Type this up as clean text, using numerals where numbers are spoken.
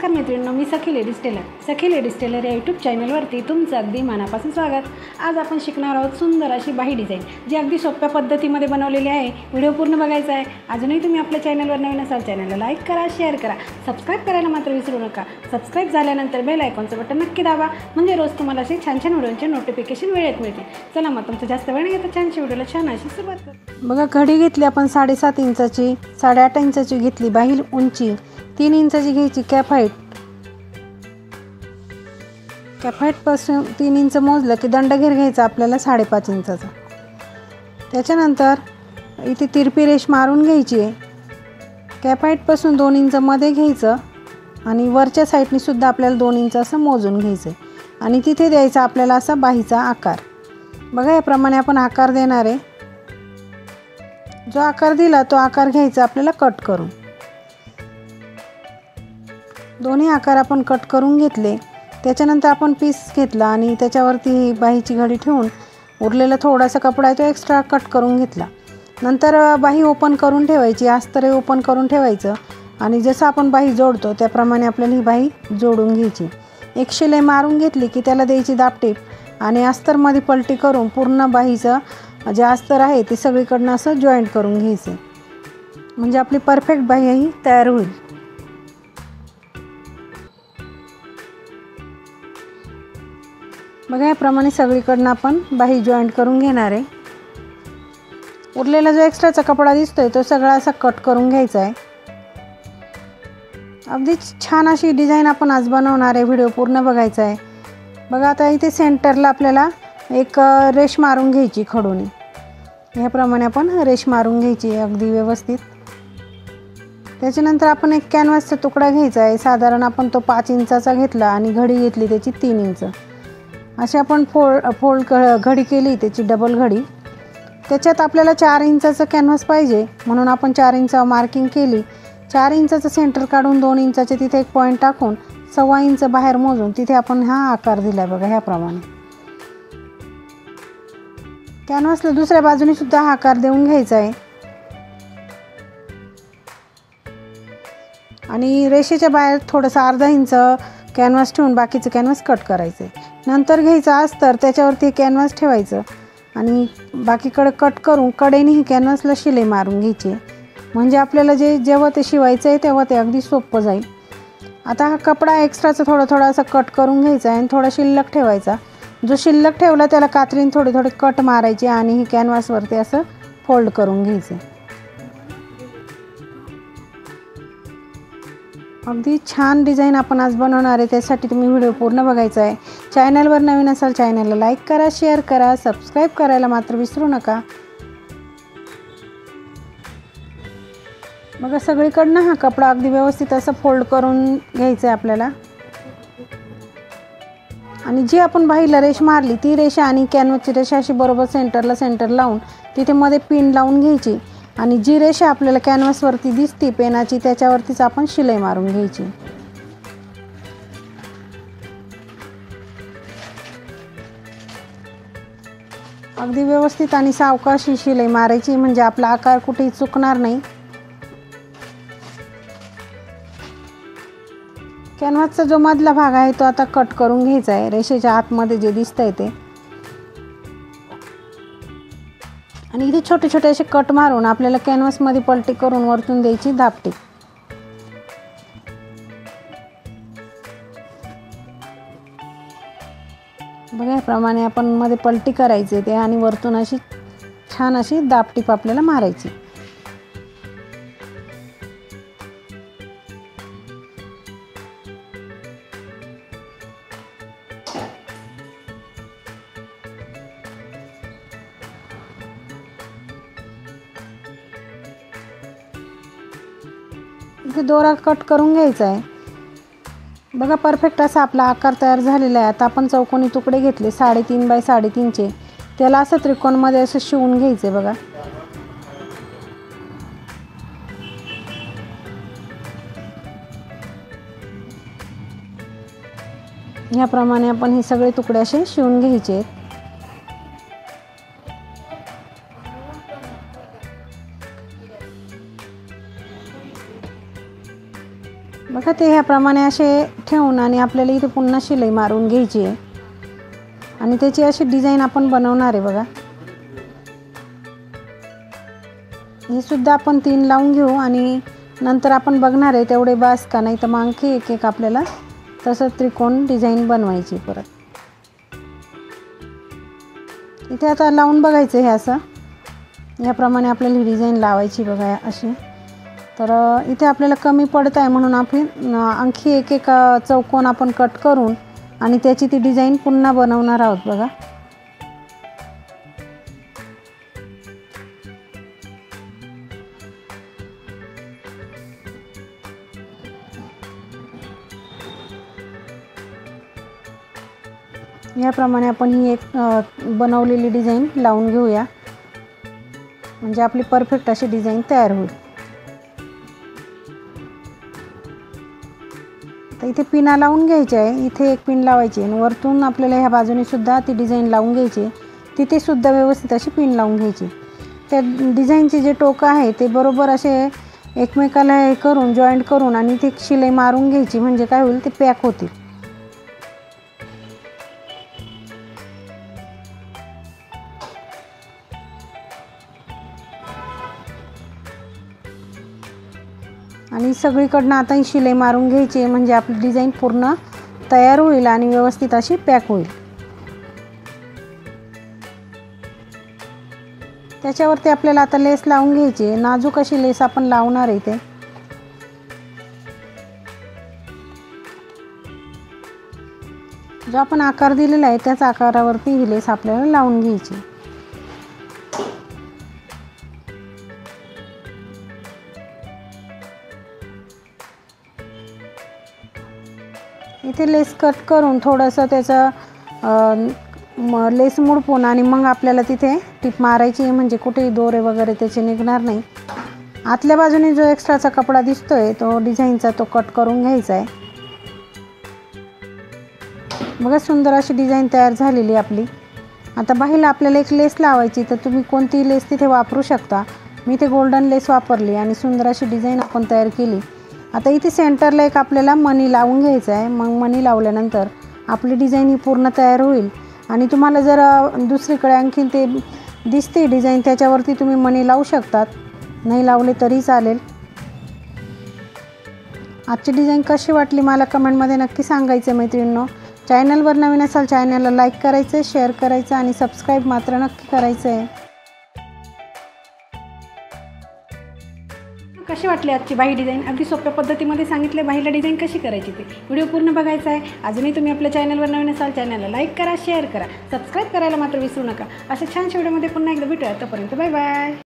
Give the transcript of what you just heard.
नमस्कार मैत्रिणींनो, मी सखी ladies tailor. सखी ladies tailor या यूट्यूब चॅनलवरती तुमचं अगदी मनापासून स्वागत. आज आपण शिकणार आहोत सुंदर अशी बाही डिझाईन, जी अगदी सोप्या पद्धतीमध्ये बनवलेली आहे. व्हिडिओ पूर्ण बघायचा आहे. अजूनही तुम्ही आपल्या चॅनलवर नवीन असाल, चॅनलला लाईक करा, शेअर करा, सबस्क्राईब करायला मात्र विसरू नका. सबस्क्राईब झाल्यानंतर बेल आयकॉनचं बटन नक्की दाबा, म्हणजे रोज तुम्हाला असे छान छान व्हिडिओचे नोटिफिकेशन वेळेत मिळतील. चला मग तुमचं जास्त वेळ नाही घेता छानशी व्हिडिओला छान अशी सुरुवात करू. बघा, घडी घेतली आपण 7.5 इंचाची, 8.5 इंचाची घेतली बाही उंची, 3 इंचाची घ्यायची कॅप हाईटपासून 3 इंच मोजलं की दंडघेर घ्यायचा आपल्याला 5.5 इंचाचा. त्याच्यानंतर इथे तिरपी रेष मारून घ्यायची आहे. कॅप हाईटपासून 2 इंच मध्ये घ्यायचं आणि वरच्या साईडनी सुद्धा आपल्याला 2 इंच असं मोजून घ्यायचं आहे आणि तिथे द्यायचा आपल्याला असा बाहीचा आकार. बघा, याप्रमाणे आपण आकार देणार आहे. जो आकार दिला तो आकार घ्यायचा आपल्याला कट करून. दोन्ही आकार आपण कट करून घेतले. त्याच्यानंतर आपण पीस घेतला आणि त्याच्यावरती ही बाहीची घडी ठेवून उरलेला थोडासा कपडा आहे तो एक्स्ट्रा कट करून घेतला. नंतर बाही ओपन करून ठेवायची, अस्तर ओपन करून ठेवायचं आणि जसं आपण बाही जोडतो त्याप्रमाणे आपल्याला ही बाही जोडून घ्यायची. एक शिलाई मारून घेतली की त्याला द्यायची दाबटीप आणि अस्तरमध्ये पलटी करून पूर्ण बाहीचं जे अस्तर आहे ते सगळीकडनं असं जॉईंट करून घ्यायचं, म्हणजे आपली परफेक्ट बाही ही तयार होईल. बघा, याप्रमाणे सगळीकडनं आपण बाही जॉईंट करून घेणार आहे. उरलेला जो एक्स्ट्राचा कपडा दिसतोय तो सगळा असा कट करून घ्यायचा आहे. अगदी छान अशी डिझाईन आपण आज बनवणार आहे. व्हिडिओ पूर्ण बघायचा आहे. बघा, आता इथे सेंटरला आपल्याला एक रेष मारून घ्यायची खडूने. ह्याप्रमाणे आपण रेष मारून घ्यायची अगदी व्यवस्थित. त्याच्यानंतर आपण एक कॅनव्हासचा तुकडा घ्यायचा आहे. साधारण आपण तो 5 इंचाचा घेतला आणि घडी घेतली त्याची 3 इंच. अशी आपण फोल्ड घडी केली त्याची डबल घडी. त्याच्यात आपल्याला 4 इंचाचं कॅनव्हास पाहिजे म्हणून आपण 4 इंच मार्किंग केली. 4 इंचाचं सेंटर काढून 2 इंचाचे तिथे एक पॉईंट टाकून 1.25 इंच बाहेर मोजून तिथे आपण हा आकार दिला. बघा, ह्याप्रमाणे कॅनव्हासला दुसऱ्या बाजूने सुद्धा हा आकार देऊन घ्यायचा आहे आणि रेषेच्या बाहेर थोडंसं अर्धा इंच कॅनव्हास ठेवून बाकीचं कॅनव्हास कट करायचं आहे. नंतर घ्यायचं अस्तर, त्याच्यावरती कॅनव्हास ठेवायचं आणि बाकीकडे कट करून कडेने ही कॅनव्हासला शिलाई मारून घ्यायची, म्हणजे आपल्याला जेव्हा ते शिवायचं आहे तेव्हा ते अगदी सोपं जाईल. आता हा कपडा एक्स्ट्राचा थोडा असा कट करून घ्यायचा आहे आणि थोडा शिल्लक ठेवायचा. जो शिल्लक ठेवला त्याला कात्रीने थोडे कट मारायचे आणि ही कॅनव्हासवरती असं फोल्ड करून घ्यायचं. अगदी छान डिझाईन आपण आज बनवणार आहे. त्यासाठी तुम्ही व्हिडिओ पूर्ण बघायचा आहे. चॅनलवर नवीन असाल चॅनलला लाईक करा, शेअर करा, सबस्क्राईब करायला मात्र विसरू नका. बघा, सगळीकडनं हा कपडा अगदी व्यवस्थित असं फोल्ड करून घ्यायचं आहे आपल्याला आणि जी आपण बाहीला रेष मारली ती रेषा आणि कॅनव्हासची रेषा अशी बरोबर सेंटर लावून तिथे मध्ये पिन लावून घ्यायची आणि जी रेषा आपल्याला कॅनव्हासवरती दिसते पेनाची त्याच्यावरतीच आपण शिलाई मारून घ्यायची. अगदी व्यवस्थित आणि सावकाश ही शिलाई मारायची, म्हणजे आपला आकार कुठेही चुकणार नाही. कॅनव्हासचा जो मधला भाग आहे तो आता कट करून घ्यायचा आहे, रेषेच्या आतमध्ये जे दिसतंय ते. आणि इथे छोटे असे कट मारून आपल्याला कॅनव्हासमध्ये पलटी करून वरतून द्यायची दाबटीप. बघा, याप्रमाणे आपण मध्ये पलटी करायचे ते आणि वरतून अशी छान अशी दाबटीप आपल्याला मारायची. इथे दोरा कट करून घ्यायचा आहे. बघा, परफेक्ट असा आपला आकार तयार झालेला आहे. आता आपण चौकोनी तुकडे घेतले 3.5 बाय 3.5चे, त्याला असं त्रिकोणमध्ये असं शिवून घ्यायचे. बघा, ह्याप्रमाणे आपण हे सगळे तुकडे असे शिवून घ्यायचे. बघा बघा ते ह्याप्रमाणे असे ठेवून आणि आपल्याला इथे पुन्हा शिलाई मारून घ्यायची आहे आणि त्याची अशी डिझाईन आपण बनवणार आहे बघा. हे सुद्धा आपण 3 लावून घेऊ आणि नंतर आपण बघणार आहे तेवढे बास का, नाही तर मग आणखी एक आपल्याला तसं त्रिकोण डिझाईन बनवायची परत. इथे आता लावून बघायचं हे असं याप्रमाणे आपल्याला ही डिझाईन लावायची बघा अशी. तर इथे आपल्याला कमी पडत आहे म्हणून आपण आणखी एक चौकोन आपण कट करून आणि त्याची ती डिझाईन पुन्हा बनवणार आहोत बघा. याप्रमाणे आपण ही एक बनवलेली डिझाईन लावून घेऊया म्हणजे आपली परफेक्ट अशी डिझाईन तयार होईल. तर इथे पिना लावून घ्यायची आहे, इथे एक पिन लावायची आणि वरतून आपल्याला ह्या बाजूने सुद्धा ती डिझाईन लावून घ्यायची, तिथे सुद्धा व्यवस्थित अशी पिन लावून घ्यायची. त्या डिझाईनचे जे टोकं आहे ते बरोबर असे एकमेकाला हे करून जॉईंट करून आणि ती शिलाई मारून घ्यायची म्हणजे काय होईल ते पॅक होतील. आणि सगळीकडनं आता ही शिलाई मारून घ्यायची म्हणजे आपली डिझाईन पूर्ण तयार होईल आणि व्यवस्थित अशी पॅक होईल. त्याच्यावरती आपल्याला आता लेस लावून घ्यायची आहे, नाजूक अशी लेस आपण लावणार आहे. इथे जो आपण आकार दिलेला आहे त्याच आकारावरती ही लेस आपल्याला लावून घ्यायची. इथे लेस कट करून थोडंसं त्याचं लेस मुडपून आणि मग आपल्याला तिथे टिप मारायची म्हणजे कुठेही दोरे वगैरे त्याचे निघणार नाही. आतल्या बाजूने जो एक्स्ट्राचा कपडा दिसतोय तो डिझाईनचा तो कट करून घ्यायचा आहे. बघा सुंदर अशी डिझाईन तयार झालेली आपली. आता बाहीला आपल्याला एक लेस लावायची, तर तुम्ही कोणती लेस तिथे वापरू शकता. मी इथे गोल्डन लेस वापरली आणि सुंदर अशी डिझाईन आपण तयार केली. आता इथे सेंटरला एक आपल्याला मणी लावून घ्यायचा आहे. मग मणी लावल्यानंतर आपली डिझाईन ही पूर्ण तयार होईल. आणि तुम्हाला जर दुसरीकडे आणखीन ते दिसते डिझाईन त्याच्यावरती तुम्ही मणी लावू शकतात, नाही लावले तरी चालेल. आजची डिझाईन कशी वाटली मला कमेंटमध्ये नक्की सांगायचं मैत्रिणींनो. चॅनलवर नवीन असाल चॅनलला लाईक करायचं, शेअर करायचं आणि सबस्क्राईब मात्र नक्की करायचं आहे. कशी वाटली आजची बाही डिझाईन? अगदी सोप्या पद्धतीमध्ये सांगितले बाहीला डिझाईन कशी करायची ते. व्हिडिओ पूर्ण बघायचा आहे. अजूनही तुम्ही आपल्या चॅनलवर नवीन असाल चॅनलला लाईक करा, शेअर करा, सबस्क्राईब करायला मात्र विसरू नका. अशा छानशा व्हिडिओमध्ये पुन्हा एकदा भेटूया. तोपर्यंत बाय बाय.